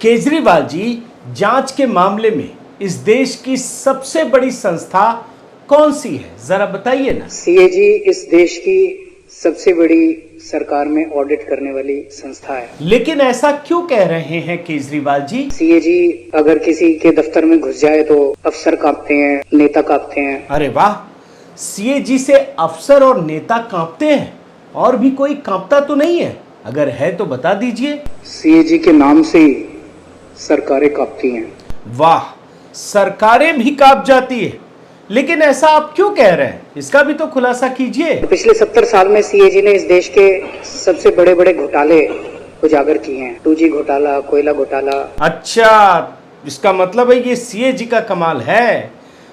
केजरीवाल जी, जांच के मामले में इस देश की सबसे बड़ी संस्था कौन सी है, जरा बताइए ना। सीएजी इस देश की सबसे बड़ी सरकार में ऑडिट करने वाली संस्था है। लेकिन ऐसा क्यों कह रहे हैं केजरीवाल जी? सीएजी अगर किसी के दफ्तर में घुस जाए तो अफसर कांपते हैं, नेता कांपते हैं। अरे वाह, सीएजी से अफसर और नेता कांपते हैं, और भी कोई कांपता तो नहीं है? अगर है तो बता दीजिए। सीएजी के नाम से ही सरकारें कांपती हैं। वाह, सरकारें भी कांप जाती है। लेकिन ऐसा आप क्यों कह रहे हैं, इसका भी तो खुलासा कीजिए। पिछले 70 साल में सीएजी ने इस देश के सबसे बड़े बड़े घोटाले उजागर किए हैं। 2G घोटाला, कोयला घोटाला। अच्छा, इसका मतलब है ये सीएजी का कमाल है।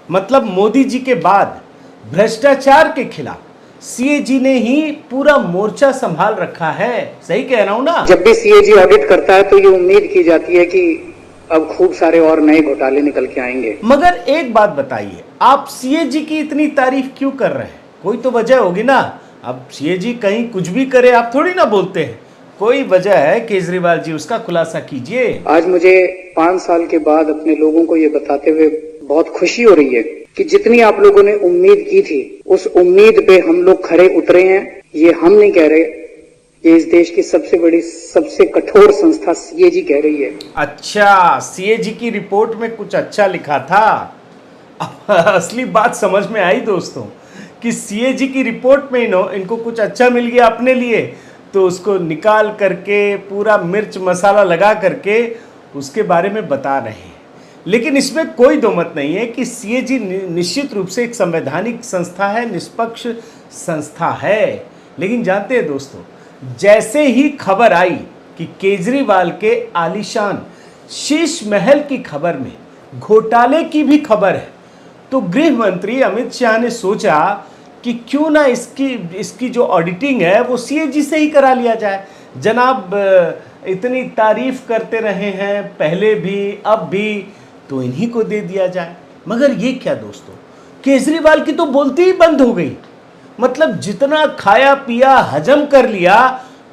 मतलब मोदी जी के बाद भ्रष्टाचार के खिलाफ सीएजी ने ही पूरा मोर्चा संभाल रखा है। सही कह रहा हूं ना? जब भी सीएजी ऑडिट करता है तो ये उम्मीद की जाती है कि अब खूब सारे और नए घोटाले निकल के आएंगे। मगर एक बात बताइए, आप सीएजी की इतनी तारीफ क्यों कर रहे हैं? कोई तो वजह होगी ना। अब सीएजी कहीं कुछ भी करे आप थोड़ी ना बोलते हैं, कोई वजह है केजरीवाल जी, उसका खुलासा कीजिए। आज मुझे 5 साल के बाद अपने लोगों को ये बताते हुए बहुत खुशी हो रही है कि जितनी आप लोगों ने उम्मीद की थी, उस उम्मीद पे हम लोग खरे उतरे हैं। ये हम नहीं कह रहे, ये इस देश की सबसे बड़ी, सबसे कठोर संस्था सीएजी कह रही है। अच्छा, सीएजी की रिपोर्ट में कुछ अच्छा लिखा था। अब असली बात समझ में आई दोस्तों, कि सीएजी की रिपोर्ट में इनको कुछ अच्छा मिल गया अपने लिए, तो उसको निकाल करके पूरा मिर्च मसाला लगा करके उसके बारे में बता रहे हैं। लेकिन इसमें कोई दो मत नहीं है कि सीएजी निश्चित रूप से एक संवैधानिक संस्था है, निष्पक्ष संस्था है। लेकिन जानते हैं दोस्तों, जैसे ही खबर आई कि केजरीवाल के आलीशान शीश महल की खबर में घोटाले की भी खबर है, तो गृह मंत्री अमित शाह ने सोचा कि क्यों ना इसकी जो ऑडिटिंग है वो सीएजी से ही करा लिया जाए। जनाब इतनी तारीफ करते रहे हैं पहले भी, अब भी, तो इन्हीं को दे दिया जाए। मगर ये क्या दोस्तों, केजरीवाल की तो बोलती ही बंद हो गई। मतलब जितना खाया पिया हजम कर लिया,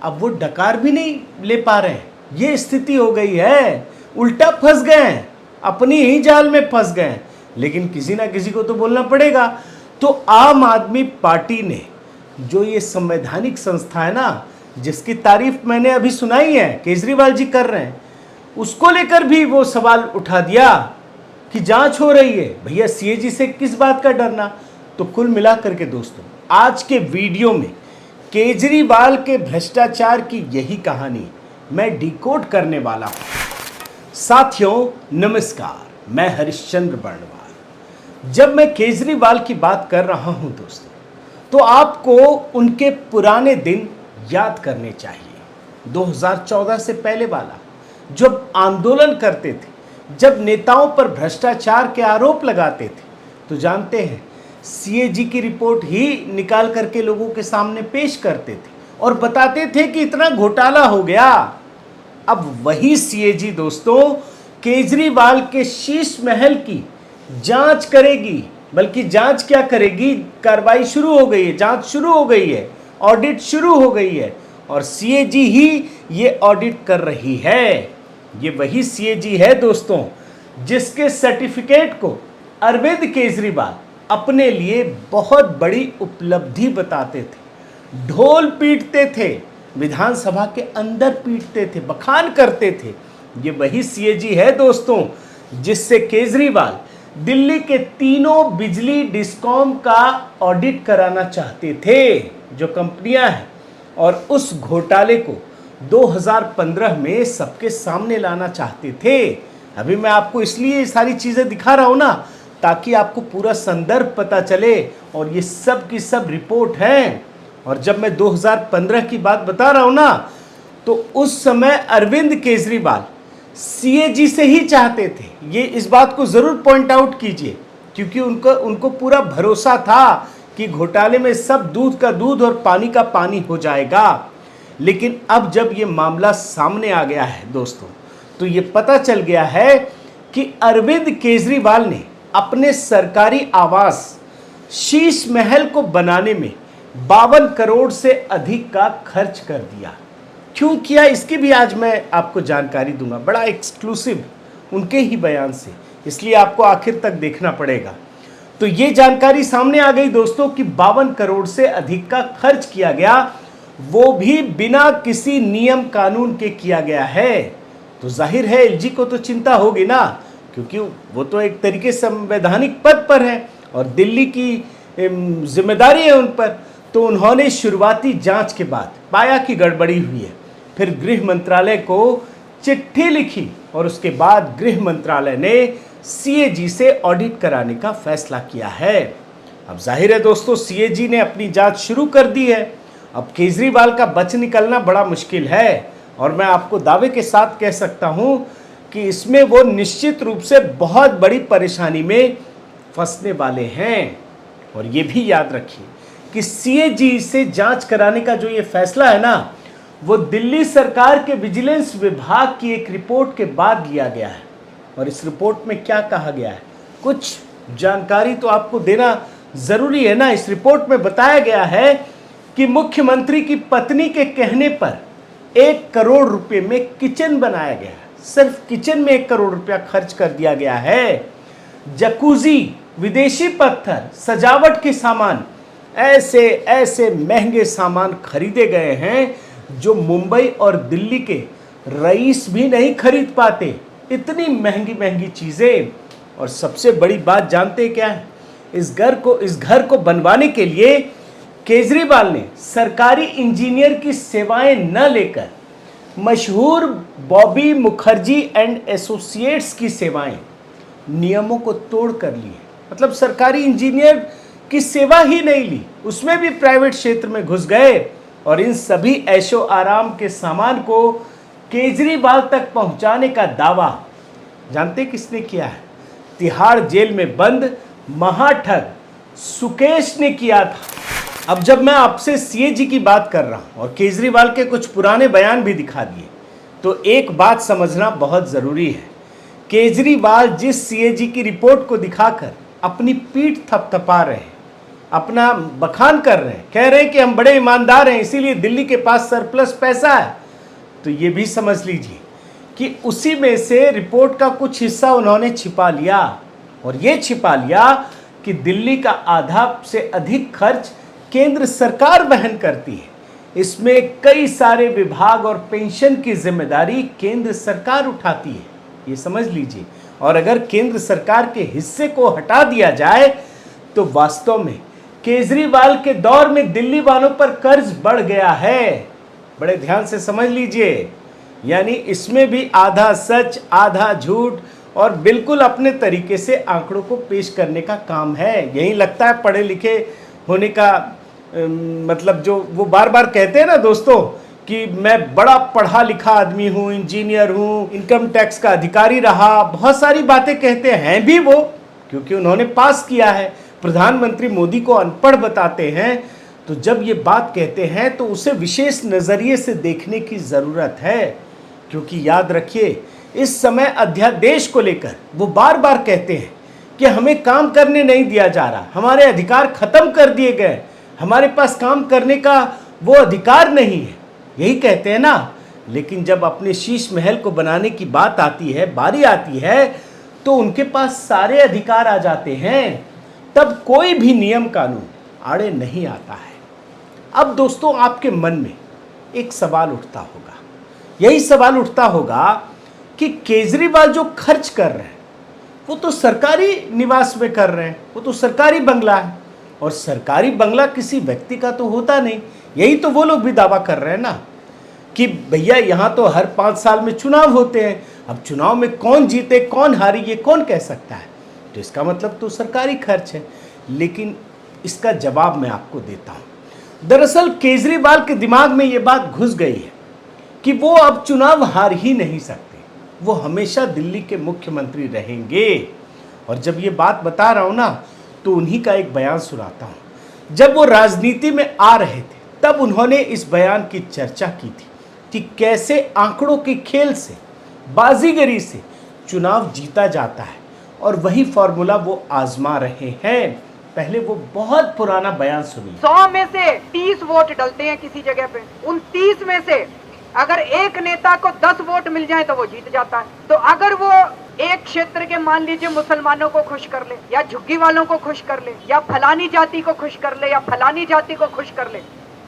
अब वो डकार भी नहीं ले पा रहे हैं। ये स्थिति हो गई है, उल्टा फंस गए हैं, अपनी ही जाल में फंस गए हैं। लेकिन किसी ना किसी को तो बोलना पड़ेगा। तो आम आदमी पार्टी ने जो ये संवैधानिक संस्था है ना, जिसकी तारीफ मैंने अभी सुनाई है केजरीवाल जी कर रहे हैं, उसको लेकर भी वो सवाल उठा दिया कि जांच हो रही है। भैया सीएजी से किस बात का डरना। तो कुल मिलाकर के दोस्तों, आज के वीडियो में केजरीवाल के भ्रष्टाचार की यही कहानी मैं डिकोड करने वाला हूं। साथियों नमस्कार, मैं हरिश्चंद्र बर्णवाल। जब मैं केजरीवाल की बात कर रहा हूं दोस्तों, तो आपको उनके पुराने दिन याद करने चाहिए। 2014 से पहले वाला, जब आंदोलन करते थे, जब नेताओं पर भ्रष्टाचार के आरोप लगाते थे, तो जानते हैं सीएजी की रिपोर्ट ही निकाल करके लोगों के सामने पेश करते थे और बताते थे कि इतना घोटाला हो गया। अब वही सीएजी दोस्तों केजरीवाल के शीश महल की जांच करेगी। बल्कि जांच क्या करेगी, कार्रवाई शुरू हो गई है, जांच शुरू हो गई है, ऑडिट शुरू हो गई है, और सीएजी ही ये ऑडिट कर रही है। ये वही सीएजी है दोस्तों जिसके सर्टिफिकेट को अरविंद केजरीवाल अपने लिए बहुत बड़ी उपलब्धि बताते थे, ढोल पीटते थे, विधानसभा के अंदर पीटते थे, बखान करते थे। ये वही सीएजी है दोस्तों जिससे केजरीवाल दिल्ली के तीनों बिजली डिस्कॉम का ऑडिट कराना चाहते थे, जो कंपनियां हैं, और उस घोटाले को 2015 में सबके सामने लाना चाहते थे। अभी मैं आपको इसलिए सारी चीज़ें दिखा रहा हूं ना, ताकि आपको पूरा संदर्भ पता चले, और ये सब की सब रिपोर्ट है। और जब मैं 2015 की बात बता रहा हूं ना, तो उस समय अरविंद केजरीवाल सीएजी से ही चाहते थे। ये इस बात को ज़रूर पॉइंट आउट कीजिए, क्योंकि उनको पूरा भरोसा था कि घोटाले में सब दूध का दूध और पानी का पानी हो जाएगा। लेकिन अब जब ये मामला सामने आ गया है दोस्तों, तो ये पता चल गया है कि अरविंद केजरीवाल ने अपने सरकारी आवास शीश महल को बनाने में 52 करोड़ से अधिक का खर्च कर दिया। क्यों किया इसकी भी आज मैं आपको जानकारी दूंगा, बड़ा एक्सक्लूसिव उनके ही बयान से, इसलिए आपको आखिर तक देखना पड़ेगा। तो ये जानकारी सामने आ गई दोस्तों कि 52 करोड़ से अधिक का खर्च किया गया, वो भी बिना किसी नियम कानून के किया गया है। तो जाहिर है एलजी को तो चिंता होगी ना, क्योंकि वो तो एक तरीके संवैधानिक पद पर है और दिल्ली की जिम्मेदारी है उन पर। तो उन्होंने शुरुआती जांच के बाद पाया कि गड़बड़ी हुई है, फिर गृह मंत्रालय को चिट्ठी लिखी और उसके बाद गृह मंत्रालय ने सीएजी से ऑडिट कराने का फैसला किया है। अब जाहिर है दोस्तों सीएजी ने अपनी जांच शुरू कर दी है। अब केजरीवाल का बच निकलना बड़ा मुश्किल है और मैं आपको दावे के साथ कह सकता हूं कि इसमें वो निश्चित रूप से बहुत बड़ी परेशानी में फंसने वाले हैं। और ये भी याद रखिए कि सीएजी से जांच कराने का जो ये फैसला है ना, वो दिल्ली सरकार के विजिलेंस विभाग की एक रिपोर्ट के बाद लिया गया है। और इस रिपोर्ट में क्या कहा गया है, कुछ जानकारी तो आपको देना जरूरी है ना। इस रिपोर्ट में बताया गया है कि मुख्यमंत्री की पत्नी के कहने पर 1 करोड़ रुपए में किचन बनाया गया है। सिर्फ किचन में 1 करोड़ रुपया खर्च कर दिया गया है। जकूजी, विदेशी पत्थर, सजावट के सामान, ऐसे ऐसे महंगे सामान खरीदे गए हैं जो मुंबई और दिल्ली के रईस भी नहीं खरीद पाते। इतनी महंगी महंगी चीजें। और सबसे बड़ी बात जानते क्या है, इस घर को बनवाने के लिए केजरीवाल ने सरकारी इंजीनियर की सेवाएं न लेकर मशहूर बॉबी मुखर्जी एंड एसोसिएट्स की सेवाएं नियमों को तोड़ कर ली। मतलब सरकारी इंजीनियर की सेवा ही नहीं ली, उसमें भी प्राइवेट क्षेत्र में घुस गए और इन सभी ऐशो आराम के सामान को केजरीवाल तक पहुंचाने का दावा जानते किसने किया है? तिहाड़ जेल में बंद महाठग सुकेश ने किया था। अब जब मैं आपसे सीएजी की बात कर रहा हूं और केजरीवाल के कुछ पुराने बयान भी दिखा दिए, तो एक बात समझना बहुत जरूरी है। केजरीवाल जिस सीएजी की रिपोर्ट को दिखाकर अपनी पीठ थपथपा रहे हैं, अपना बखान कर रहे हैं, कह रहे हैं कि हम बड़े ईमानदार हैं इसीलिए दिल्ली के पास सरप्लस पैसा है, तो ये भी समझ लीजिए कि उसी में से रिपोर्ट का कुछ हिस्सा उन्होंने छिपा लिया। और ये छिपा लिया कि दिल्ली का आधा से अधिक खर्च केंद्र सरकार वहन करती है। इसमें कई सारे विभाग और पेंशन की जिम्मेदारी केंद्र सरकार उठाती है, ये समझ लीजिए। और अगर केंद्र सरकार के हिस्से को हटा दिया जाए तो वास्तव में केजरीवाल के दौर में दिल्ली वालों पर कर्ज बढ़ गया है। बड़े ध्यान से समझ लीजिए, यानी इसमें भी आधा सच आधा झूठ और बिल्कुल अपने तरीके से आंकड़ों को पेश करने का काम है। यही लगता है पढ़े लिखे होने का मतलब जो वो बार बार कहते हैं ना दोस्तों कि मैं बड़ा पढ़ा लिखा आदमी हूँ, इंजीनियर हूँ, इनकम टैक्स का अधिकारी रहा, बहुत सारी बातें कहते हैं भी वो, क्योंकि उन्होंने पास किया है। प्रधानमंत्री मोदी को अनपढ़ बताते हैं, तो जब ये बात कहते हैं तो उसे विशेष नज़रिए से देखने की ज़रूरत है। क्योंकि याद रखिए इस समय अध्यादेश को लेकर वो बार बार कहते हैं कि हमें काम करने नहीं दिया जा रहा, हमारे अधिकार खत्म कर दिए गए, हमारे पास काम करने का वो अधिकार नहीं है, यही कहते हैं ना। लेकिन जब अपने शीश महल को बनाने की बात आती है, बारी आती है, तो उनके पास सारे अधिकार आ जाते हैं, तब कोई भी नियम कानून आड़े नहीं आता है। अब दोस्तों आपके मन में एक सवाल उठता होगा, यही सवाल उठता होगा कि केजरीवाल जो खर्च कर रहे हैं वो तो सरकारी निवास में कर रहे हैं, वो तो सरकारी बंगला है, और सरकारी बंगला किसी व्यक्ति का तो होता नहीं। यही तो वो लोग भी दावा कर रहे हैं ना कि भैया यहाँ तो हर 5 साल में चुनाव होते हैं, अब चुनाव में कौन जीते कौन हारे ये कौन कह सकता है, तो इसका मतलब तो सरकारी खर्च है। लेकिन इसका जवाब मैं आपको देता हूँ। दरअसल केजरीवाल के दिमाग में ये बात घुस गई है कि वो अब चुनाव हार ही नहीं सकते, वो हमेशा दिल्ली के मुख्यमंत्री रहेंगे। और जब ये बात बता रहा हूँ ना, तो उन्हीं का एक बयान सुनाता हूँ। जब वो राजनीति में आ रहे थे तब उन्होंने इस बयान की चर्चा की थी कि कैसे आंकड़ों के खेल से, बाजीगरी से चुनाव जीता जाता है, और वही फॉर्मूला वो आजमा रहे हैं। पहले वो बहुत पुराना बयान सुनिए। 100 में से 30 वोट डलते हैं किसी जगह पे, उन 30 में से अगर एक नेता को 10 वोट मिल जाए तो वो जीत जाता है। तो अगर वो एक क्षेत्र के मान लीजिए मुसलमानों को खुश कर ले, या झुग्गी वालों को खुश कर ले, या फलानी जाति को खुश कर ले, या फलानी जाति को खुश कर ले,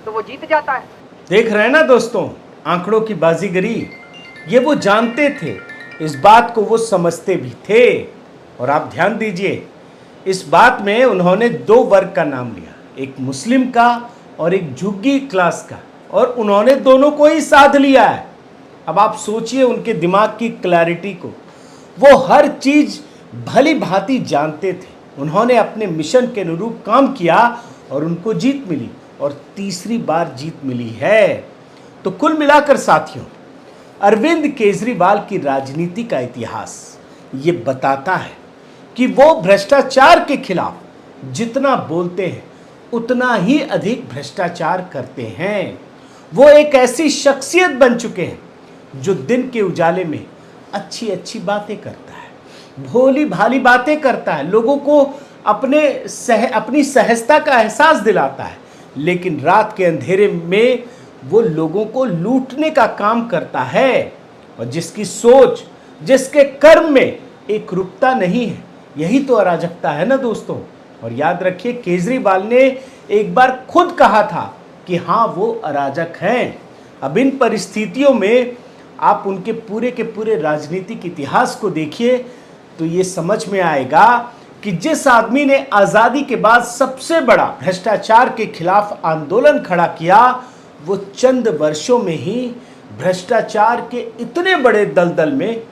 तो वो जीत जाता है। देख रहे हैं ना दोस्तों, आंकड़ों की बाजीगरी। ये वो जानते थे, इस बात को वो समझते भी थे। और आप ध्यान दीजिए, इस बात में उन्होंने दो वर्ग का नाम लिया, एक मुस्लिम का और एक झुग्गी क्लास का, और उन्होंने दोनों को ही साध लिया है। अब आप सोचिए उनके दिमाग की क्लैरिटी को। वो हर चीज भली भांति जानते थे। उन्होंने अपने मिशन के अनुरूप काम किया और उनको जीत मिली, और तीसरी बार जीत मिली है। तो कुल मिलाकर साथियों, अरविंद केजरीवाल की राजनीति का इतिहास ये बताता है कि वो भ्रष्टाचार के खिलाफ जितना बोलते हैं उतना ही अधिक भ्रष्टाचार करते हैं। वो एक ऐसी शख्सियत बन चुके हैं जो दिन के उजाले में अच्छी अच्छी बातें करता है, भोली भाली बातें करता है, लोगों को अपनी सहजता का एहसास दिलाता है, लेकिन रात के अंधेरे में वो लोगों को लूटने का काम करता है। और जिसकी सोच, जिसके कर्म में एक रूपता नहीं है, यही तो अराजकता है ना दोस्तों। और याद रखिए, केजरीवाल ने एक बार खुद कहा था कि हाँ, वो अराजक हैं। अब इन परिस्थितियों में आप उनके पूरे के पूरे राजनीतिक इतिहास को देखिए तो ये समझ में आएगा कि जिस आदमी ने आज़ादी के बाद सबसे बड़ा भ्रष्टाचार के खिलाफ आंदोलन खड़ा किया, वो चंद वर्षों में ही भ्रष्टाचार के इतने बड़े दलदल में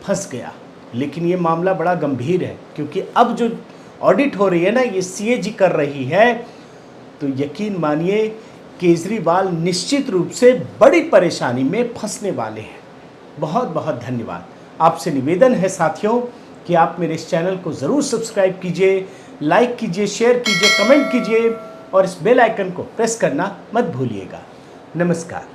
फंस गया। लेकिन ये मामला बड़ा गंभीर है, क्योंकि अब जो ऑडिट हो रही है ना, ये सीएजी कर रही है। तो यकीन मानिए, केजरीवाल निश्चित रूप से बड़ी परेशानी में फंसने वाले हैं। बहुत बहुत धन्यवाद। आपसे निवेदन है साथियों कि आप मेरे इस चैनल को ज़रूर सब्सक्राइब कीजिए, लाइक कीजिए, शेयर कीजिए, कमेंट कीजिए और इस बेल आइकन को प्रेस करना मत भूलिएगा। नमस्कार।